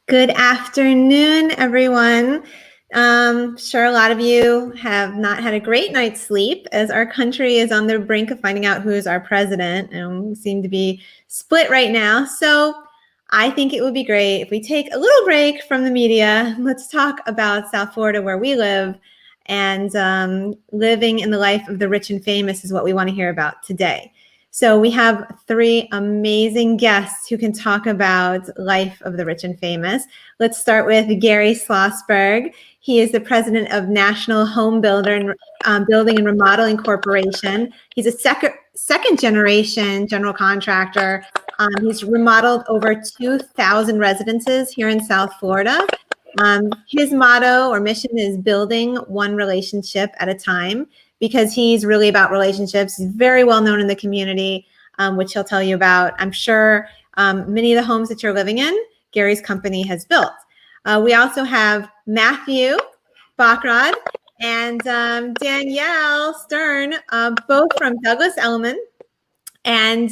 Good afternoon, everyone. Sure, a lot of you have not had a great night's sleep as our country is on the brink of finding out who is our president, and we seem to be split right now. So I think it would be great if we take a little break from the media. Let's talk about South Florida, where we live, and living in the life of the rich and famous is what we want to hear about today. So we have three amazing guests who can talk about life of the rich and famous. Let's start with Gary Slossberg. He is the president of National Home Building and Remodeling Corporation. He's a second generation general contractor. He's remodeled over 2,000 residences here in South Florida. His motto or mission is building one relationship at a time, because he's really about relationships. He's very well known in the community, which he'll tell you about. I'm sure many of the homes that you're living in, Gary's company has built. We also have Mathew, Bachrad, and Danielle Stern, both from Douglas Elliman. And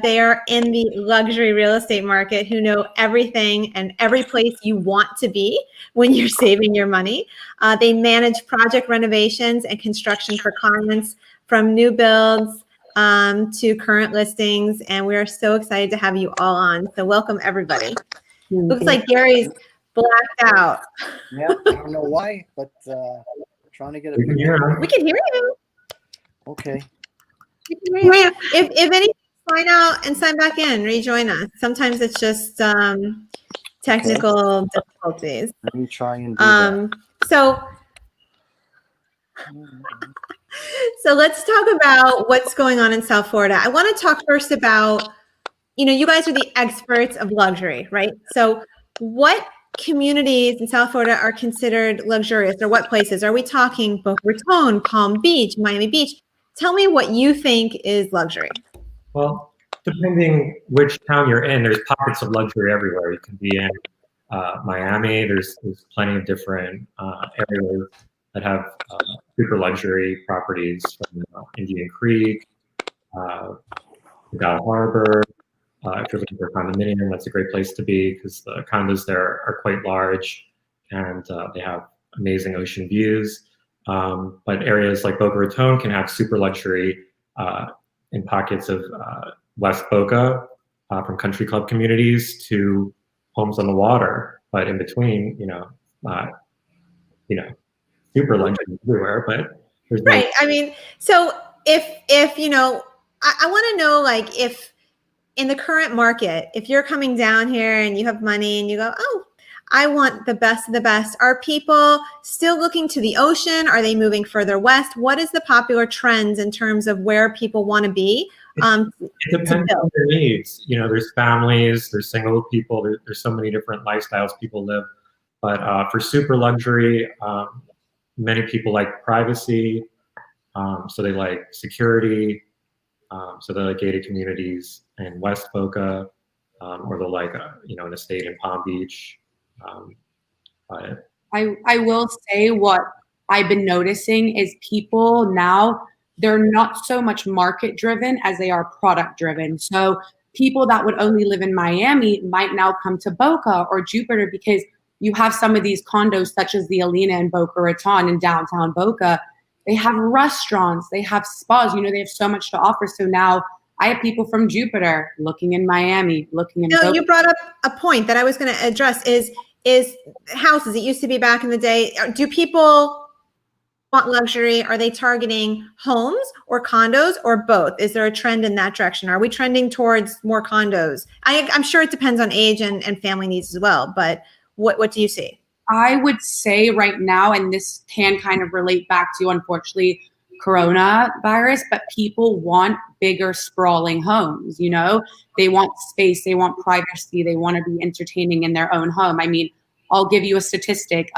they are in the luxury real estate market, who know everything and every place you want to be when you're saving your money. They manage project renovations and construction for clients, from new builds to current listings. And we are so excited to have you all on. So welcome, everybody. Looks like Gary's blacked out. Yeah, I don't know why, but trying to get it. We can hear you. Okay. If any, sign out and sign back in, rejoin us. Sometimes it's just technical difficulties. Let me try and do that. So let's talk about what's going on in South Florida. I want to talk first about, you guys are the experts of luxury, right? So what communities in South Florida are considered luxurious, or what places? Are we talking Boca Raton, Palm Beach, Miami Beach? Tell me what you think is luxury. Well, depending which town you're in, there's pockets of luxury everywhere. You can be in Miami. There's plenty of different areas that have super luxury properties, from Indian Creek, Gal Harbor. If you're looking for a condominium, that's a great place to be, because the condos there are quite large, and they have amazing ocean views. But areas like Boca Raton can have super luxury in pockets of West Boca, from country club communities to homes on the water. But in between, super luxury everywhere. But there's right. I mean, so if I want to know, like, if in the current market, if you're coming down here and you have money and you go, oh, I want the best of the best. Are people still looking to the ocean? Are they moving further west? What is the popular trends in terms of where people want to be It depends on their needs. You know, there's families, there's single people, there's so many different lifestyles people live. But for super luxury, many people like privacy, so they like security, so they like gated communities in West Boca, or they'll like an estate in Palm Beach. I will say what I've been noticing is people now, they're not so much market driven as they are product driven. So people that would only live in Miami might now come to Boca or Jupiter because you have some of these condos such as the Alina in Boca Raton in downtown Boca. They have restaurants, they have spas, they have so much to offer. So now I have people from Jupiter looking in Miami, looking in Boca. You brought up a point that I was going to address is houses. It used to be back in the day. Do people want luxury? Are they targeting homes or condos or both? Is there a trend in that direction? Are we trending towards more condos? I'm sure it depends on age and family needs as well, but what do you see? I would say right now, and this can kind of relate back to, unfortunately, coronavirus, but people want bigger sprawling homes. They want space, they want privacy, they want to be entertaining in their own home. I mean, I'll give you a statistic.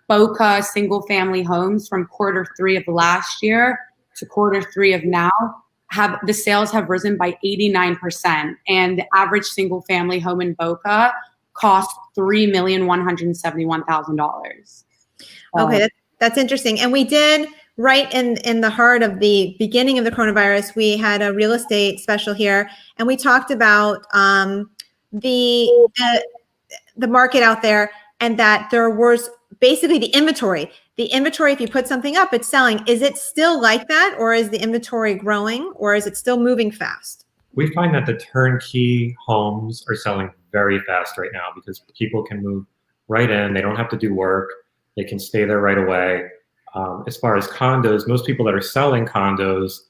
Boca single family homes from Q3 of last year to Q3 of now, the sales have risen by 89%, and the average single family home in Boca cost $3,171,000. Okay, that's interesting. And we did, right in the heart of the beginning of the coronavirus, we had a real estate special here, and we talked about the market out there, and that there was basically the inventory. The inventory, if you put something up, it's selling. Is it still like that, or is the inventory growing, or is it still moving fast? We find that the turnkey homes are selling very fast right now because people can move right in. They don't have to do work. They can stay there right away. As far as condos, most people that are selling condos,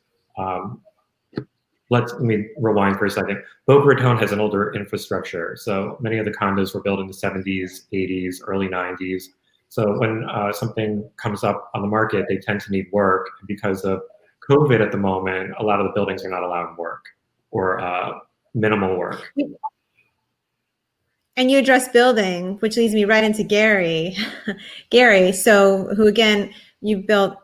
let me rewind for a second. Boca Raton has an older infrastructure. So many of the condos were built in the 70s, 80s, early 90s. So when something comes up on the market, they tend to need work. Because of COVID at the moment, a lot of the buildings are not allowing work or minimal work. And you address building, which leads me right into Gary. Gary, who again, you built,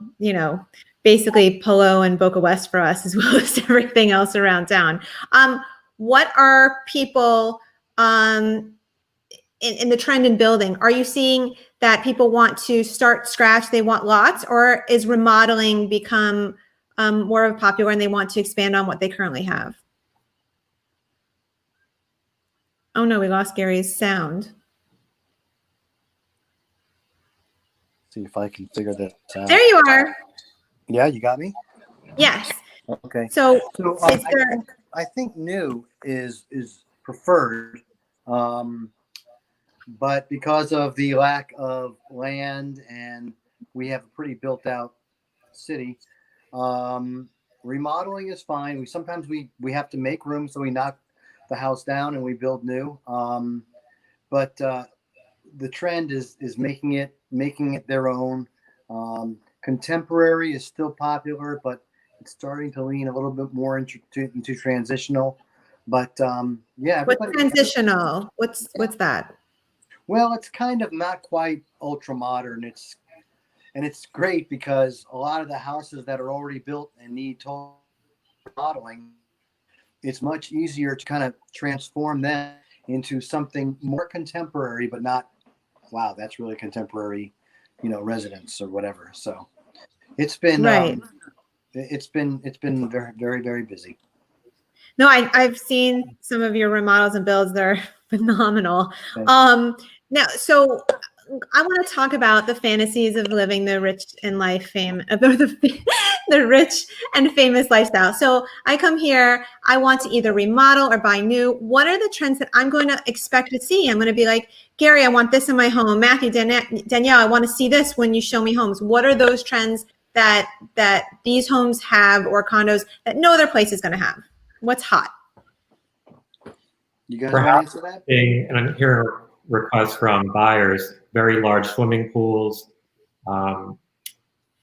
basically Polo and Boca West for us, as well as everything else around town. What are people in the trend in building? Are you seeing that people want to start scratch, they want lots, or is remodeling become more of a popular and they want to expand on what they currently have? Oh no, we lost Gary's sound. See if I can figure that out. There you are. Yeah, you got me? Yes. Okay. So I think new is preferred, but because of the lack of land and we have a pretty built out city, remodeling is fine. Sometimes we have to make room, so we knock the house down and we build new. But the trend is making it their own. Contemporary is still popular, but it's starting to lean a little bit more into transitional. But yeah. What's transitional? What's that? Well, it's kind of not quite ultra modern. It's great because a lot of the houses that are already built and need total remodeling, it's much easier to kind of transform them into something more contemporary, but not, wow, that's really contemporary, residence or whatever. So it's been right. It's been very, very, very busy. No, I've seen some of your remodels and builds. They're phenomenal. Now, so I want to talk about the fantasies of living the rich and the rich and famous lifestyle. So I come here, I want to either remodel or buy new. What are the trends that I'm going to expect to see? I'm going to be like, Gary, I want this in my home. Mathew, Danielle, I want to see this when you show me homes. What are those trends that these homes have or condos that no other place is going to have? What's hot? You guys want to answer that? And I'm hearing requests from buyers, very large swimming pools,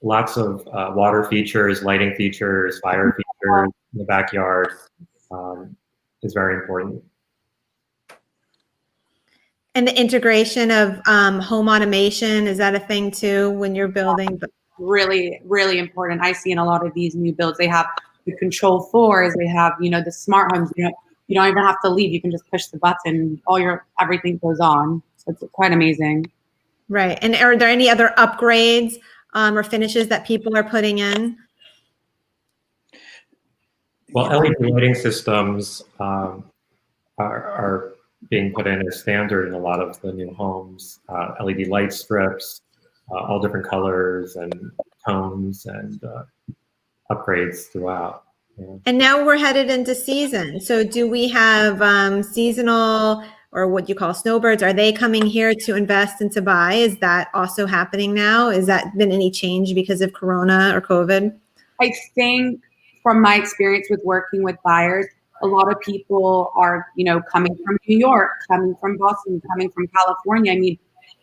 lots of water features, lighting features, fire generators in the backyard is very important. And the integration of home automation, is that a thing too when you're building? Really, really important. I see in a lot of these new builds, they have the control floors, they have, the smart homes. You don't even have to leave. You can just push the button. Everything goes on. So it's quite amazing. Right. And are there any other upgrades or finishes that people are putting in? Well, LED lighting systems are being put in as standard in a lot of the new homes. LED light strips, all different colors and tones, and upgrades throughout. Yeah. And now we're headed into season. So do we have seasonal, or what you call snowbirds? Are they coming here to invest and to buy? Is that also happening now? Has that been any change because of Corona or COVID? I think from my experience with working with buyers, a lot of people are, coming from New York, coming from Boston, coming from California. I mean,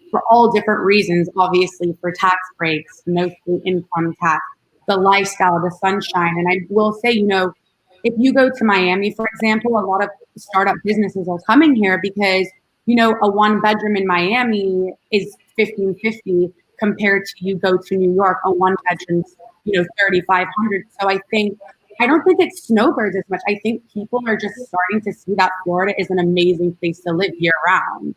for all different reasons, obviously for tax breaks, no state income tax, the lifestyle, the sunshine. And I will say, if you go to Miami, for example, a lot of startup businesses are coming here because, a 1-bedroom in Miami is $1,550 compared to you go to New York, a 1-bedroom's, $3,500. So I don't think it's snowbirds as much. I think people are just starting to see that Florida is an amazing place to live year round.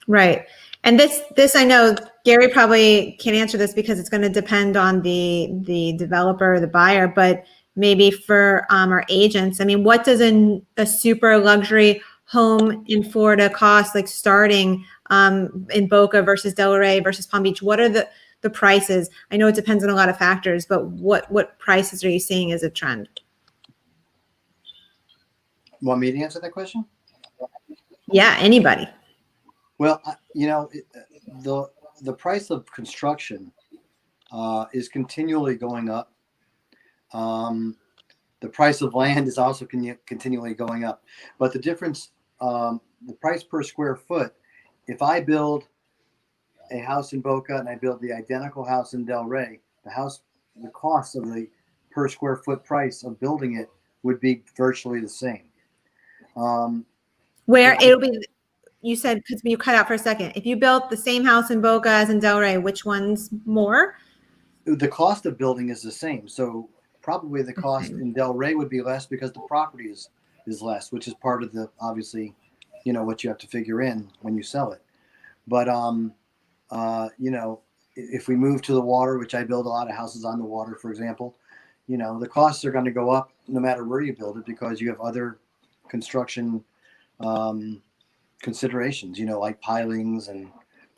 Right. And this I know Gary probably can't answer this because it's going to depend on the developer or the buyer, but maybe for our agents, I mean, what does a super luxury home in Florida cost, like starting in Boca versus Delray versus Palm Beach? What are the prices? I know it depends on a lot of factors, but what prices are you seeing as a trend? Want me to answer that question? Yeah, anybody. Well, the price of construction is continually going up. The price of land is also continually going up. But the difference, the price per square foot, if I build a house in Boca and I build the identical house in Delray, the cost of the per square foot price of building it would be virtually the same. Where it'll be, you said, because you cut out for a second, if you built the same house in Boca as in Delray, which one's more? The cost of building is the same. So probably the cost in Delray would be less because the property is less, which is part of the, obviously, what you have to figure in when you sell it. But, if we move to the water, which I build a lot of houses on the water, for example, the costs are going to go up no matter where you build it because you have other construction considerations, like pilings and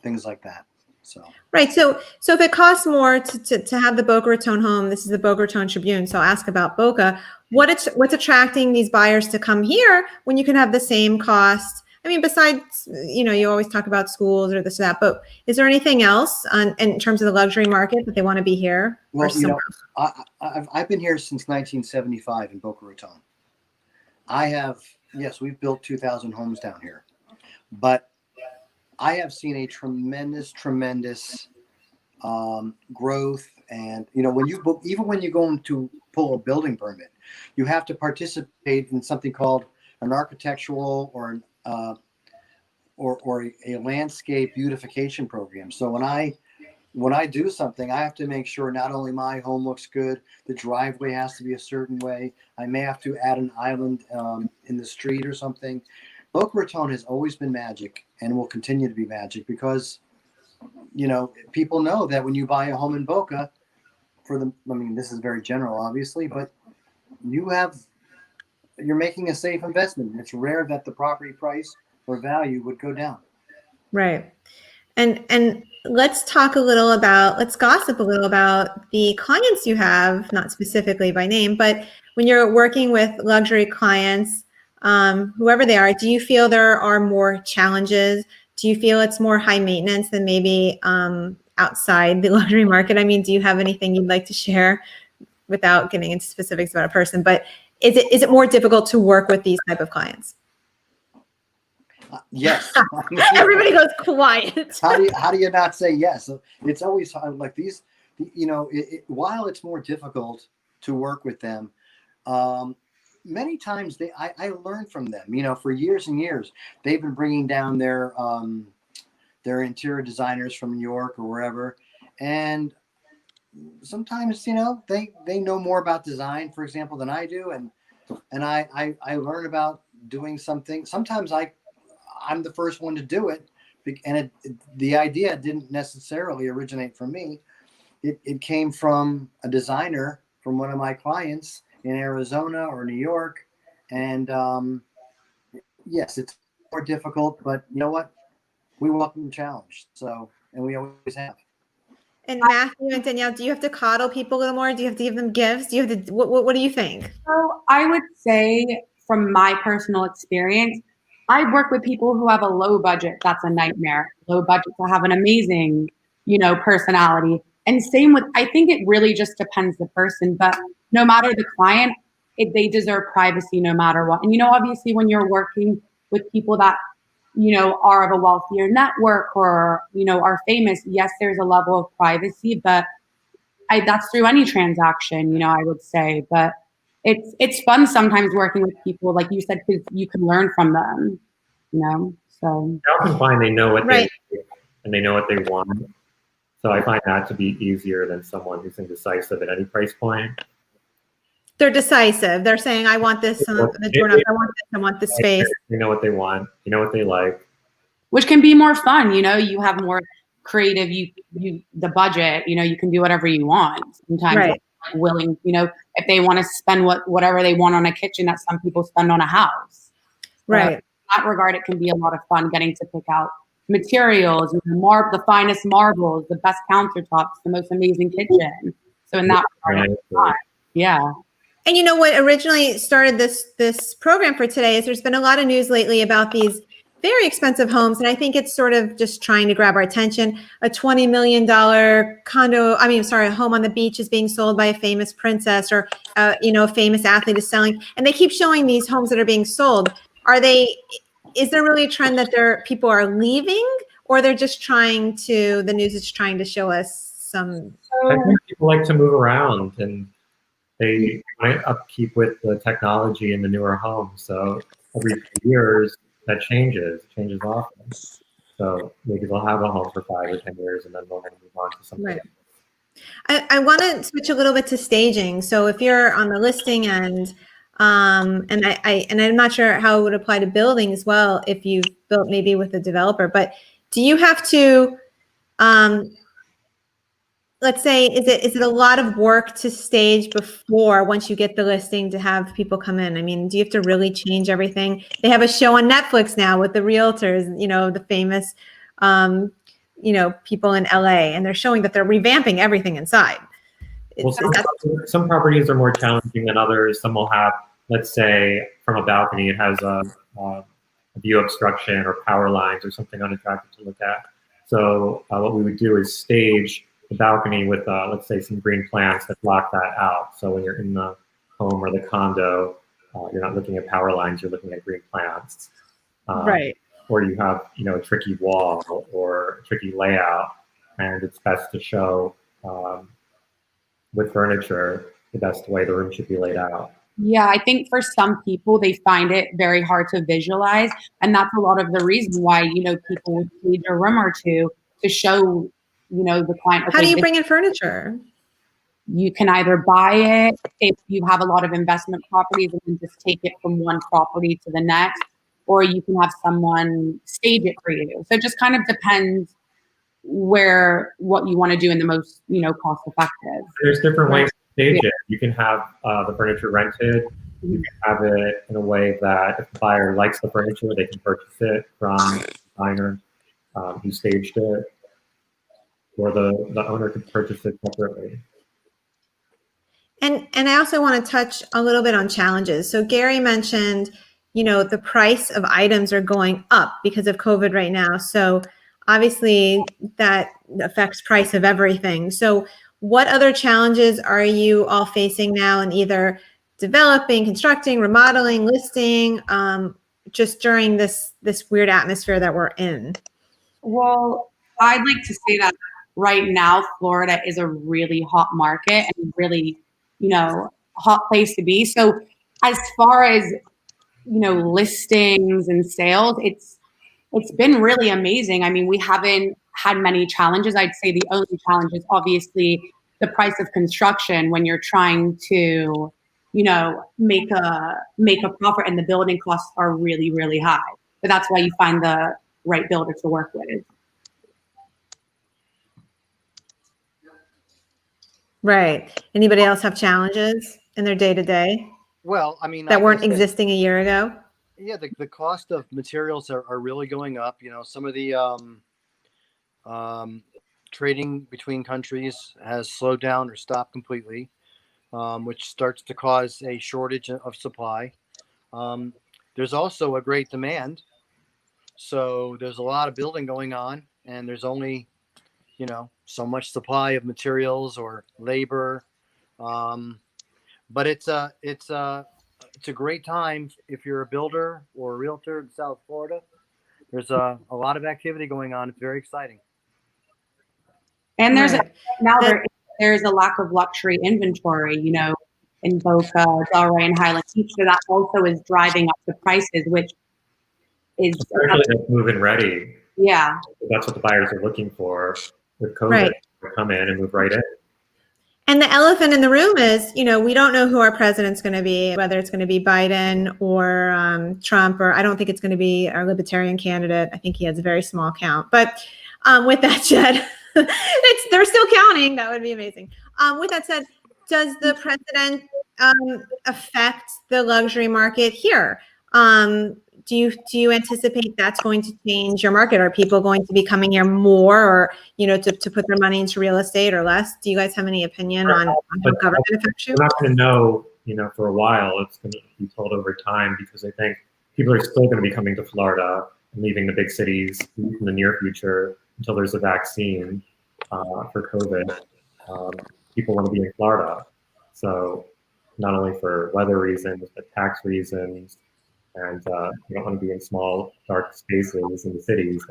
things like that. So right. So if it costs more to have the Boca Raton home, this is the Boca Raton Tribune. So I'll ask about Boca. What's attracting these buyers to come here when you can have the same cost? I mean, besides, you always talk about schools or this or that, but is there anything else in terms of the luxury market that they want to be here? Well, I've been here since 1975 in Boca Raton. Yes, we've built 2,000 homes down here, but I have seen a tremendous growth. And, when you go to pull a building permit, you have to participate in something called an architectural or a landscape beautification program. So when I do something, I have to make sure not only my home looks good, the driveway has to be a certain way. I may have to add an island in the street or something. Boca Raton has always been magic and will continue to be magic because, people know that when you buy a home in Boca, this is very general, obviously, but you're making a safe investment. It's rare that the property price or value would go down. Right. And let's gossip a little about the clients you have, not specifically by name, but when you're working with luxury clients, whoever they are, do you feel there are more challenges? Do you feel it's more high maintenance than maybe outside the luxury market? I mean, do you have anything you'd like to share without getting into specifics about a person, but is it more difficult to work with these type of clients? Yes. Everybody goes quiet. How do you not say yes? It's always like these, while it's more difficult to work with them, Many times I learned from them. You know, for years and years, they've been bringing down their interior designers from New York or wherever, and sometimes, you know, they know more about design, for example, than I do, and I learn about doing something. Sometimes I'm the first one to do it, and the idea didn't necessarily originate from me. It came from a designer from one of my clients in Arizona or New York, and yes, it's more difficult, but you know what? We welcome the challenge, and we always have. And Mathew and Danielle, do you have to coddle people a little more? Do you have to give them gifts? Do you have to, what do you think? So I would say from my personal experience, I work with people who have a low budget. That's a nightmare. Low budget to have an amazing, personality. And same with, I think it really just depends the person, but no matter the client, they deserve privacy no matter what. And, obviously when you're working with people that, are of a wealthier network or, are famous, yes, there's a level of privacy, but that's through any transaction, I would say. But it's fun sometimes working with people, like you said, because you can learn from them, so. I often find they know what Right. they need and they know what they want. So I find that to be easier than someone who's indecisive at any price point. They're decisive. They're saying, I want this, the doorknob, I want this, I want this space. You know what they want, you know what they like. Which can be more fun, you have more creative, the budget, you can do whatever you want. Sometimes Right. Willing, if they want to spend whatever they want on a kitchen that some people spend on a house. Right. In that regard, it can be a lot of fun getting to pick out materials, the finest marbles, the best countertops, the most amazing kitchen. So in that regard, it's fun. Yeah. And you know what originally started this program for today is there's been a lot of news lately about these very expensive homes. And I think it's sort of just trying to grab our attention. A $20 million a home on the beach is being sold by a famous princess, or, a famous athlete is selling. And they keep showing these homes that are being sold. Is there really a trend that people are leaving, or they're just the news is trying to show us some? I think people like to move around and they might upkeep with the technology in the newer homes. So every few years, that changes often. So maybe they'll have a home for 5 or 10 years and then they'll move on to something. Right. I want to switch a little bit to staging. So if you're on the listing end, and I'm not sure how it would apply to building as well, if you've built maybe with a developer, but do you have to, let's say, is it a lot of work to stage before, once you get the listing, to have people come in? I mean, do you have to really change everything? They have a show on Netflix now with the realtors, the famous, people in LA, and they're showing that they're revamping everything inside. Well, some properties are more challenging than others. Some will have, let's say, from a balcony, it has a view obstruction or power lines or something unattractive to look at. So what we would do is stage the balcony with, let's say, some green plants that block that out. So when you're in the home or the condo, you're not looking at power lines, you're looking at green plants. Right. Or you have, a tricky wall or a tricky layout, and it's best to show with furniture the best way the room should be laid out. Yeah, I think for some people, they find it very hard to visualize. And that's a lot of the reason why, people would stage a room or two to show, the client. Okay, how do you bring in furniture? You can either buy it if you have a lot of investment properties and then just take it from one property to the next, or you can have someone stage it for you. So it just kind of depends what you want to do in the most, cost effective. There's different ways to stage it. You can have the furniture rented. You can have it in a way that if the buyer likes the furniture, they can purchase it from the designer who staged it, or the owner could purchase it separately. And I also want to touch a little bit on challenges. So Gary mentioned, the price of items are going up because of COVID right now. So obviously that affects price of everything. So what other challenges are you all facing now in either developing, constructing, remodeling, listing, just during this weird atmosphere that we're in? Well, I'd like to say that right now, Florida is a really hot market and really, hot place to be. So as far as, listings and sales, it's been really amazing. I mean, we haven't had many challenges. I'd say the only challenge is obviously the price of construction when you're trying to, make a profit, and the building costs are really, really high. But that's why you find the right builder to work with. Right. Anybody else have challenges in their day-to-day Well, I mean, that weren't existing a year ago? Yeah, the cost of materials are really going up. Some of the trading between countries has slowed down or stopped completely, which starts to cause a shortage of supply. There's also a great demand. So there's a lot of building going on, and there's only, so much supply of materials or labor. But it's a great time if you're a builder or a realtor in South Florida. There's a lot of activity going on. It's very exciting. And there's there's a lack of luxury inventory, in Boca, Delray, and Highland Beach. So that also is driving up the prices, which is especially that's move-in ready. Yeah. That's what the buyers are looking for with COVID. Right. To come in and move right in. And the elephant in the room is, we don't know who our president's going to be, whether it's going to be Biden or Trump, or I don't think it's going to be our libertarian candidate. I think he has a very small count. But with that said, they're still counting. That would be amazing. With that said, does the president affect the luxury market here? Do you anticipate that's going to change your market? Are people going to be coming here more, or to put their money into real estate, or less? Do you guys have any opinion on how government affects you? We're not going to know, for a while. It's going to be told over time, because I think people are still going to be coming to Florida and leaving the big cities in the near future until there's a vaccine for COVID. People want to be in Florida, so not only for weather reasons but tax reasons. And you don't want to be in small, dark spaces in the cities.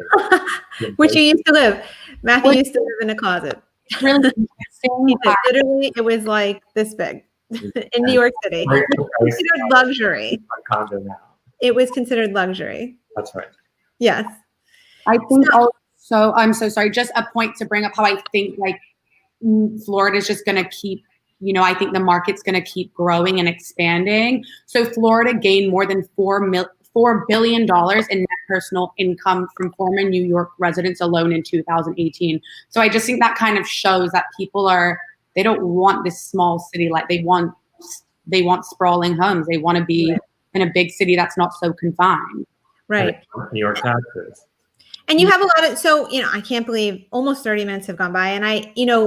Which you used to live. Mathew used to live in a closet. Really literally, it was like this big in New York City. It was considered luxury. Condo now. It was considered luxury. That's right. Yes. I think also, I'm so sorry, just a point to bring up how I think Florida is just going to keep, I think the market's going to keep growing and expanding. So Florida gained more than $4 billion in net personal income from former New York residents alone in 2018. So I just think that kind of shows that people they don't want this small city. Like they want sprawling homes. They want to be in a big city that's not so confined. Right. New York taxes. And you have a lot of, I can't believe almost 30 minutes have gone by, and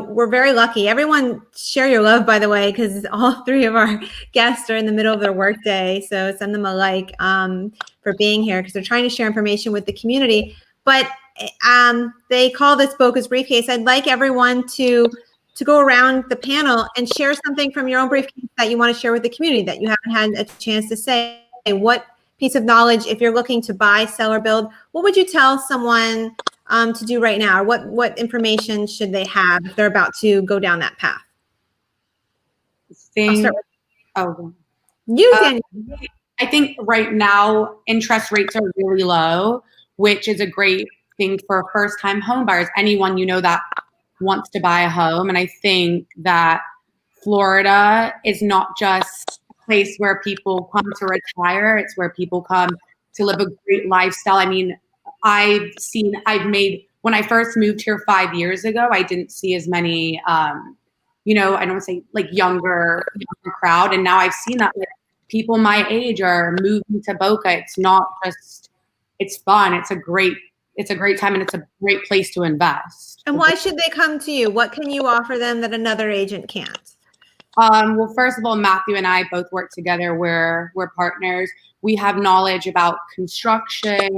we're very lucky. Everyone share your love, by the way, because all three of our guests are in the middle of their workday. So send them a like for being here, because they're trying to share information with the community. But they call this Boca's Briefcase. I'd like everyone to go around the panel and share something from your own briefcase that you want to share with the community that you haven't had a chance to say. What piece of knowledge, if you're looking to buy, sell, or build, what would you tell someone to do right now? Or what information should they have if they're about to go down that path? Danielle. I think right now interest rates are really low, which is a great thing for first-time home buyers. Anyone that wants to buy a home, and I think that Florida is not just place where people come to retire. It's where people come to live a great lifestyle. I mean, when I first moved here 5 years ago, I didn't see as many, I don't say younger crowd. And now I've seen that people my age are moving to Boca. It's not just, it's fun. It's a great time, and it's a great place to invest. And why should they come to you? What can you offer them that another agent can't? Well, first of all, Mathew and I both work together. We're partners. We have knowledge about construction,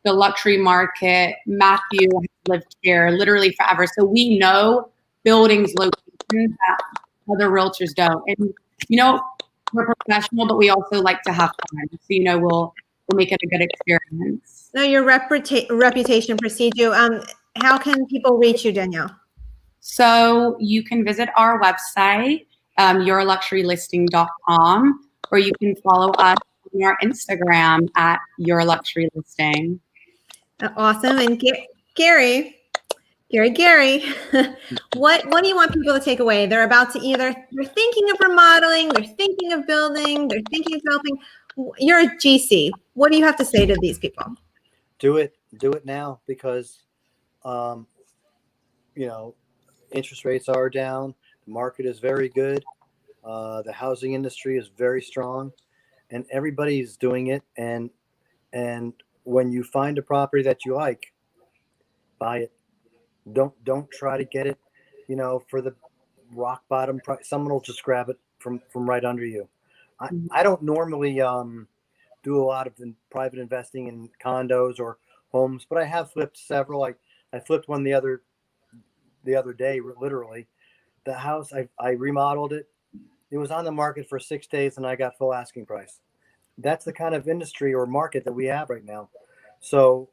the luxury market. Mathew has lived here literally forever. So we know buildings, locations that other realtors don't. And, we're professional, but we also like to have fun. So, we'll make it a good experience. No, your reputation precedes you. How can people reach you, Danielle? So you can visit our website, yourluxurylisting.com, or you can follow us on our Instagram at yourluxurylisting. Awesome. And Gary, what do you want people to take away? They're about to they're thinking of remodeling, they're thinking of building, they're thinking of developing. You're a GC. What do you have to say to these people? Do it now, because, interest rates are down. The market is very good. The housing industry is very strong, and everybody's doing it. And when you find a property that you like, buy it. Don't try to get it, for the rock bottom price. Someone will just grab it from right under you. I don't normally do a lot of private investing in condos or homes, but I have flipped several. I flipped one the other day, literally. The house, I remodeled it. It was on the market for 6 days, and I got full asking price. That's the kind of industry or market that we have right now. So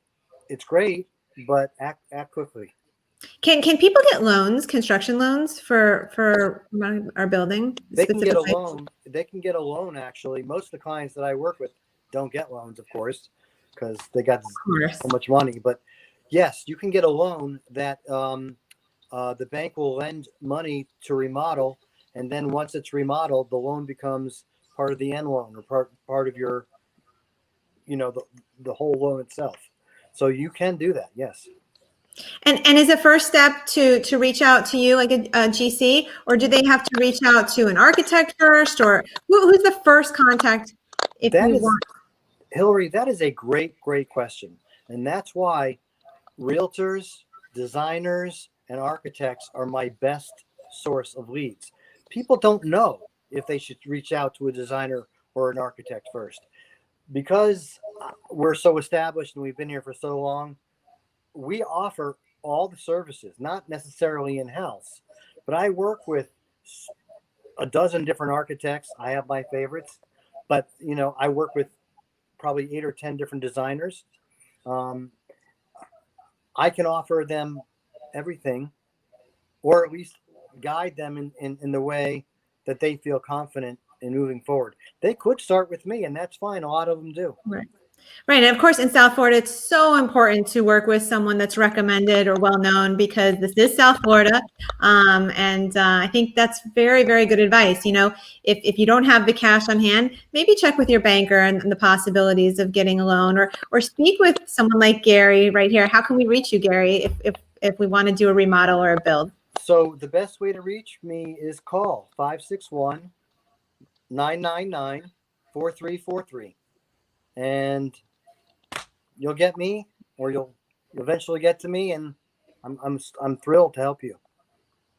it's great, but act quickly. Can people get loans, construction loans for our building? They can get a loan. They can get a loan, actually. Most of the clients that I work with don't get loans, of course, because they got so much money. But yes, you can get a loan that the bank will lend money to remodel, and then once it's remodeled, the loan becomes part of the end loan, or part of your, the whole loan itself. So you can do that, yes. And is the first step to reach out to you like a GC, or do they have to reach out to an architect first, or who's the first contact if you want? Hillary, that is a great question. And that's why realtors, designers, and architects are my best source of leads. People don't know if they should reach out to a designer or an architect first. Because we're so established and we've been here for so long, we offer all the services, not necessarily in-house, but I work with a dozen different architects. I have my favorites, but I work with probably 8 or 10 different designers. I can offer them everything, or at least guide them in the way that they feel confident in moving forward. They could start with me, and that's fine. A lot of them do. Right. And of course, in South Florida, it's so important to work with someone that's recommended or well-known, because this is South Florida. I think that's very, very good advice. If you don't have the cash on hand, maybe check with your banker and the possibilities of getting a loan, or speak with someone like Gary right here. How can we reach you, Gary, if we want to do a remodel or a build? So the best way to reach me is call 561-999-4343. And you'll get me, or you'll eventually get to me, and I'm thrilled to help you.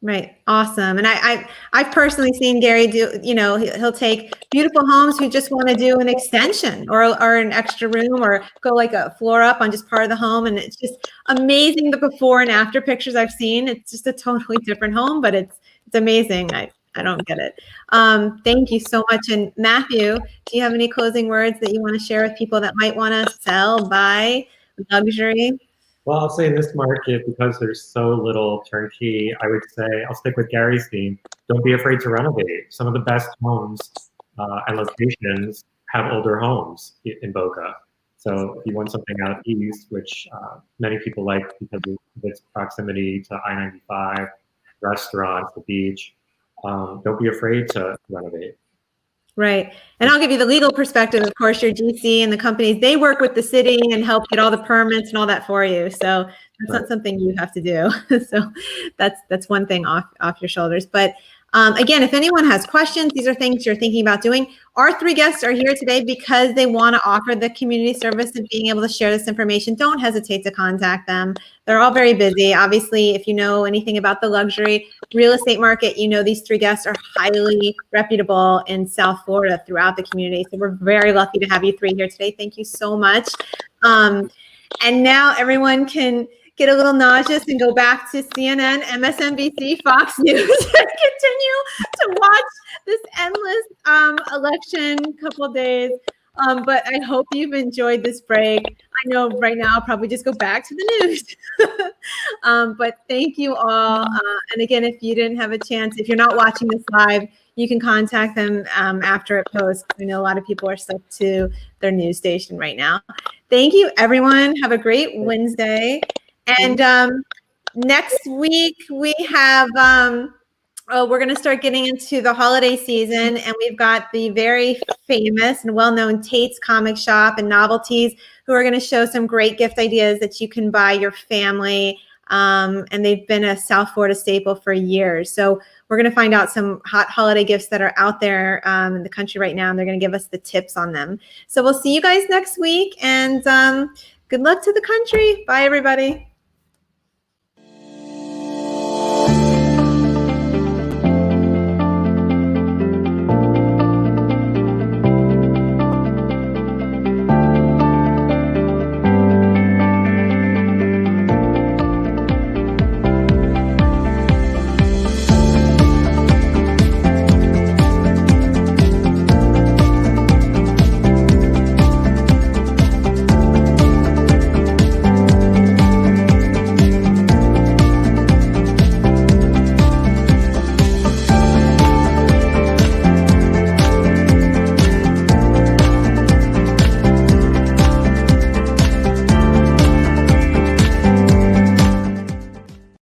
Right. Awesome. And I've personally seen Gary do, he'll take beautiful homes who just want to do an extension or an extra room, or go like a floor up on just part of the home. And it's just amazing, the before and after pictures I've seen. It's just a totally different home, but it's amazing. I don't get it. Thank you so much. And Mathew, do you have any closing words that you want to share with people that might want to sell, buy luxury? Well, I'll say in this market, because there's so little turnkey, I would say I'll stick with Gary's theme. Don't be afraid to renovate. Some of the best homes and locations have older homes in Boca. So if you want something out east, which many people like because of its proximity to I-95, restaurants, the beach, don't be afraid to renovate. Right. And I'll give you the legal perspective. Of course, your GC and the companies, they work with the city and help get all the permits and all that for you. So that's not something you have to do. So that's one thing off your shoulders. But again, if anyone has questions, these are things you're thinking about doing. Our 3 guests are here today because they want to offer the community service of being able to share this information. Don't hesitate to contact them. They're all very busy. Obviously, if you know anything about the luxury real estate market, these 3 guests are highly reputable in South Florida throughout the community. So we're very lucky to have you 3 here today. Thank you so much. And now everyone can get a little nauseous and go back to CNN, MSNBC, Fox News, and continue to watch this endless election couple of days. But I hope you've enjoyed this break. I know right now I'll probably just go back to the news. But thank you all. And again, if you didn't have a chance, if you're not watching this live, you can contact them after it posts. I know a lot of people are stuck to their news station right now. Thank you, everyone. Have a great Wednesday. And next week we have, we're going to start getting into the holiday season, and we've got the very famous and well-known Tate's Comic Shop and Novelties, who are going to show some great gift ideas that you can buy your family. And they've been a South Florida staple for years. So we're going to find out some hot holiday gifts that are out there in the country right now, and they're going to give us the tips on them. So we'll see you guys next week, and good luck to the country. Bye, everybody.